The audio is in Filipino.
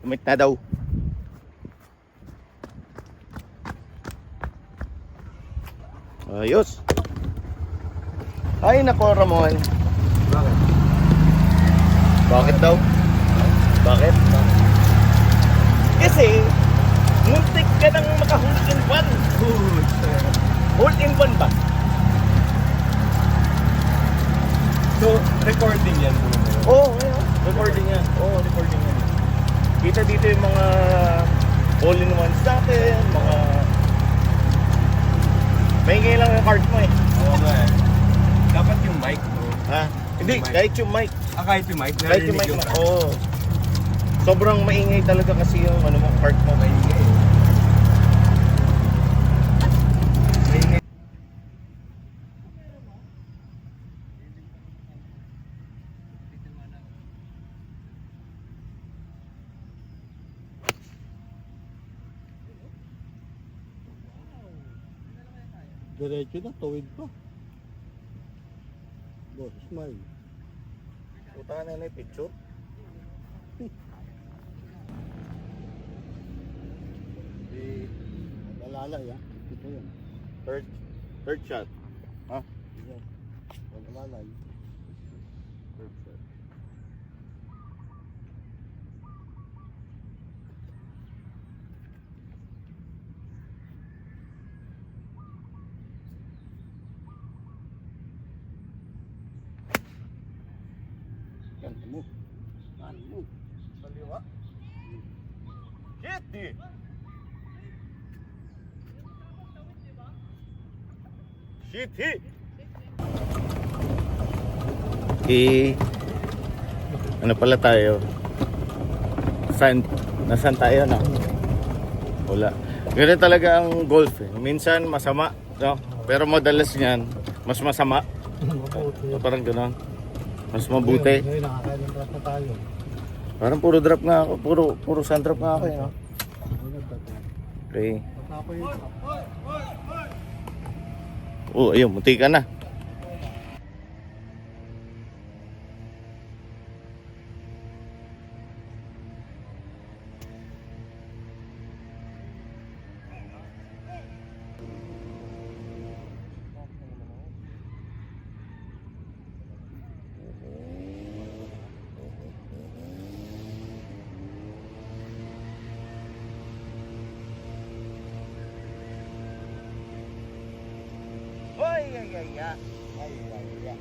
Umit na daw. Ayos. Ay, nako Ramon. Bakit? Bakit daw? Bakit? Kasi, muntik ka nang maka-hold in one. Hold in one ba? So, recording yan po. Oo, recording yan. Oo, recording yan. Kita dito yung mga all-in-ones natin, mga... Maingay lang yung card mo eh. Oo nga eh. Dapat yung mic bro. Ha? Hindi, Yung mic. kahit yung mic. Kahit yung mic. Kahit yung mic. Oo. Sobrang maingay talaga kasi yung ano mo, card mo. Maingay. Maingay. Diretso na, tuwid pa. Boss, smile. Puta na yung picture. Eh, malalay ah. Ito yun. Third shot. Ha? Yan. Malalay. Third shot. Yan, move. Yan, move. Kaliwa. Shit eh. Shit eh. Ano pala tayo? Nasaan tayo na? Wala. Ganun talaga ang golf eh. Minsan masama, no? Pero madalas niyan, mas masama. Mabuti. Parang gano'n. Mas mabuti. Ngayon, nakakailang drop na tayo. Parang puro drop nga ako. Puro sun drop nga ako eh. No? Okay. Patapo yun. Oh, ayun. Munti ka na. Ay. Ay.